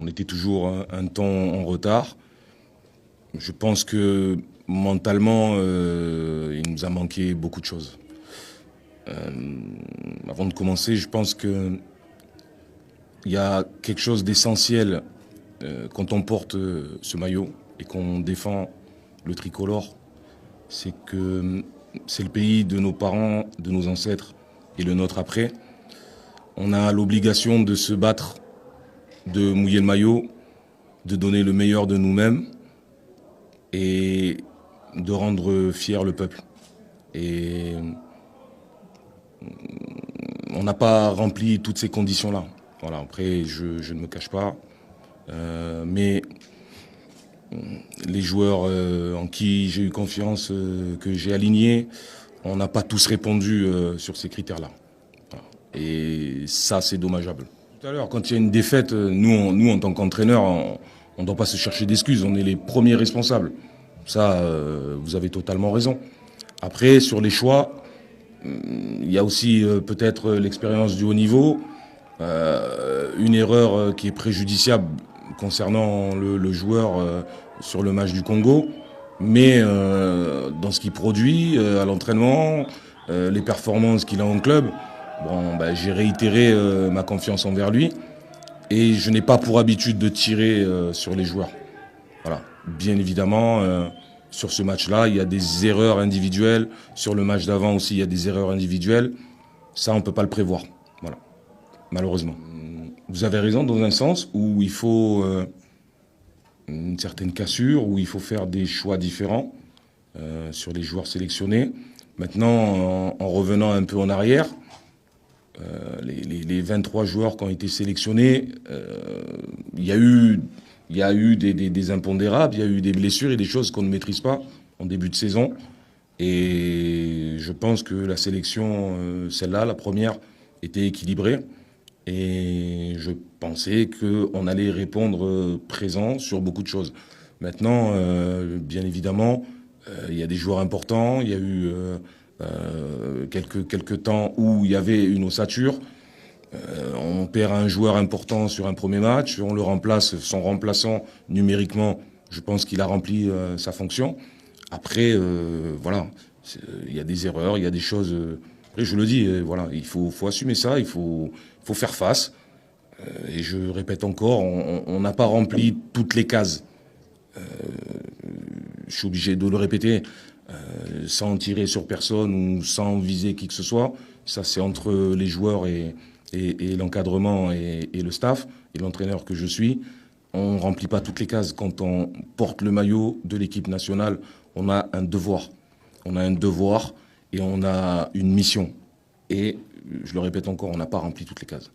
était toujours un temps en retard. Je pense que mentalement, il nous a manqué beaucoup de choses. Avant de commencer, je pense qu'il y a quelque chose d'essentiel quand on porte ce maillot et qu'on défend le tricolore. C'est que c'est le pays de nos parents, de nos ancêtres et le nôtre après. On a l'obligation de se battre, de mouiller le maillot, de donner le meilleur de nous-mêmes et de rendre fier le peuple. Et on n'a pas rempli toutes ces conditions-là. Voilà, après, je ne me cache pas. Mais les joueurs en qui j'ai eu confiance, que j'ai alignés, on n'a pas tous répondu sur ces critères-là. Voilà. Et ça, c'est dommageable. Tout à l'heure, quand il y a une défaite, nous en tant qu'entraîneurs, on ne doit pas se chercher d'excuses. On est les premiers responsables. Ça, vous avez totalement raison. Après, sur les choix, il y a aussi peut-être l'expérience du haut niveau, une erreur qui est préjudiciable concernant le joueur sur le match du Congo, mais dans ce qu'il produit à l'entraînement, les performances qu'il a en club, bon, j'ai réitéré ma confiance envers lui et je n'ai pas pour habitude de tirer sur les joueurs. Voilà. Bien évidemment, sur ce match-là, il y a des erreurs individuelles. Sur le match d'avant aussi, il y a des erreurs individuelles. Ça, on ne peut pas le prévoir. Voilà. Malheureusement. Vous avez raison dans un sens où il faut une certaine cassure, où il faut faire des choix différents sur les joueurs sélectionnés. Maintenant, en revenant un peu en arrière, les 23 joueurs qui ont été sélectionnés, il y a eu des impondérables, il y a eu des blessures et des choses qu'on ne maîtrise pas en début de saison. Et je pense que la sélection, celle-là, la première, était équilibrée. Et je pensais qu'on allait répondre présent sur beaucoup de choses. Maintenant, bien évidemment, il y a des joueurs importants. Il y a eu quelques temps où il y avait une ossature. On perd un joueur important sur un premier match. On le remplace, son remplaçant numériquement, je pense qu'il a rempli sa fonction. Après, voilà, il y a des erreurs, il y a des choses... Après, je le dis, voilà, il faut assumer ça, il faut faire face. Et je répète encore, on n'a pas rempli toutes les cases. Je suis obligé de le répéter, sans tirer sur personne ou sans viser qui que ce soit. Ça, c'est entre les joueurs et l'encadrement et le staff et l'entraîneur que je suis. On ne remplit pas toutes les cases. Quand on porte le maillot de l'équipe nationale, on a un devoir. On a un devoir et on a une mission. Et, je le répète encore, on n'a pas rempli toutes les cases.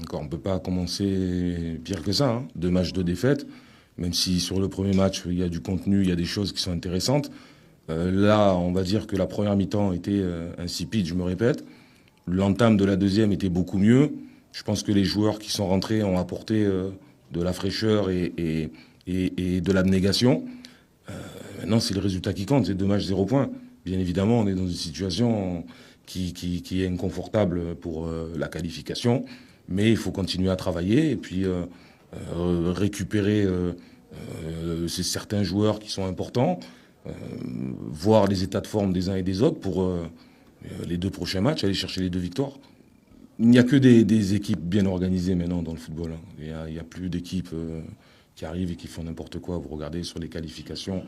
Encore, on ne peut pas commencer pire que ça, hein. 2 matchs de défaite, même si sur le premier match, il y a du contenu, il y a des choses qui sont intéressantes. Là, on va dire que la première mi-temps était insipide, je me répète. L'entame de la deuxième était beaucoup mieux. Je pense que les joueurs qui sont rentrés ont apporté de la fraîcheur et de l'abnégation. Maintenant, c'est le résultat qui compte, c'est 2 matchs, 0 points. Bien évidemment, on est dans une situation qui est inconfortable pour la qualification, mais il faut continuer à travailler et puis récupérer certains joueurs qui sont importants, voir les états de forme des uns et des autres pour les 2 prochains matchs, aller chercher les 2 victoires. Il n'y a que des équipes bien organisées maintenant dans le football, hein. Il n'y a plus d'équipes qui arrivent et qui font n'importe quoi. Vous regardez sur les qualifications,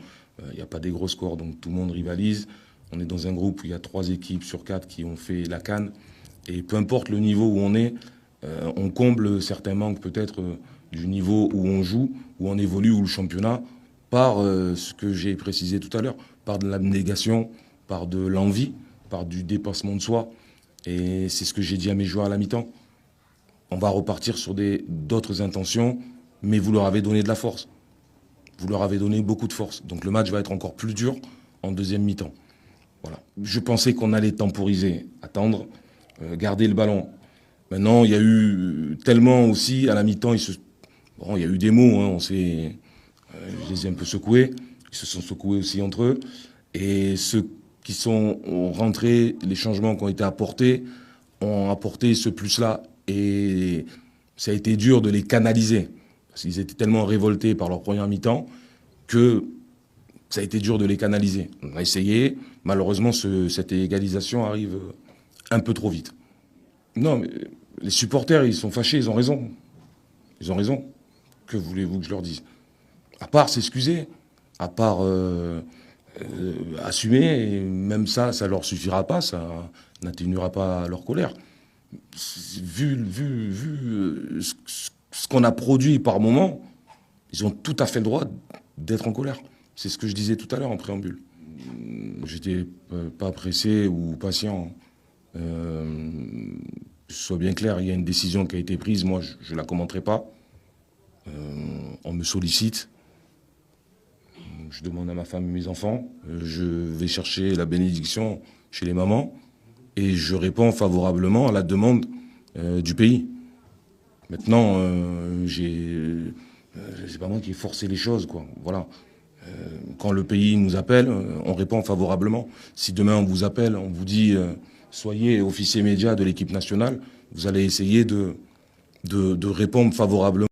il n'y a pas des gros scores, donc tout le monde rivalise. On est dans un groupe où il y a 3 équipes sur 4 qui ont fait la CAN. Et peu importe le niveau où on est, on comble certains manques peut-être du niveau où on joue, où on évolue, ou le championnat, par ce que j'ai précisé tout à l'heure, par de l'abnégation, par de l'envie, par du dépassement de soi. Et c'est ce que j'ai dit à mes joueurs à la mi-temps. On va repartir sur d'autres intentions, mais vous leur avez donné de la force. Vous leur avez donné beaucoup de force. Donc le match va être encore plus dur en deuxième mi-temps. Voilà. Je pensais qu'on allait temporiser, attendre, garder le ballon. Maintenant, il y a eu tellement aussi, à la mi-temps, il y a eu des mots, hein, je les ai un peu secoués. Ils se sont secoués aussi entre eux. Et ceux qui sont rentrés, les changements qui ont été apportés, ont apporté ce plus-là. Et ça a été dur de les canaliser. Parce qu'ils étaient tellement révoltés par leur première mi-temps que ça a été dur de les canaliser. On a essayé. Malheureusement, cette égalisation arrive un peu trop vite. Non, mais les supporters, ils sont fâchés, ils ont raison. Ils ont raison. Que voulez-vous que je leur dise? À part s'excuser, à part assumer, et même ça leur suffira pas, ça n'atténuera pas leur colère. Vu ce qu'on a produit par moment, ils ont tout à fait le droit d'être en colère. C'est ce que je disais tout à l'heure en préambule. J'étais pas pressé ou patient. Soit bien clair, il y a une décision qui a été prise, moi je la commenterai pas. On me sollicite. Je demande à ma femme et mes enfants. Je vais chercher la bénédiction chez les mamans. Et je réponds favorablement à la demande du pays. Maintenant, c'est pas moi qui ai forcé les choses, quoi. Voilà. Quand le pays nous appelle, on répond favorablement. Si demain on vous appelle, on vous dit soyez officier média de l'équipe nationale, vous allez essayer de répondre favorablement.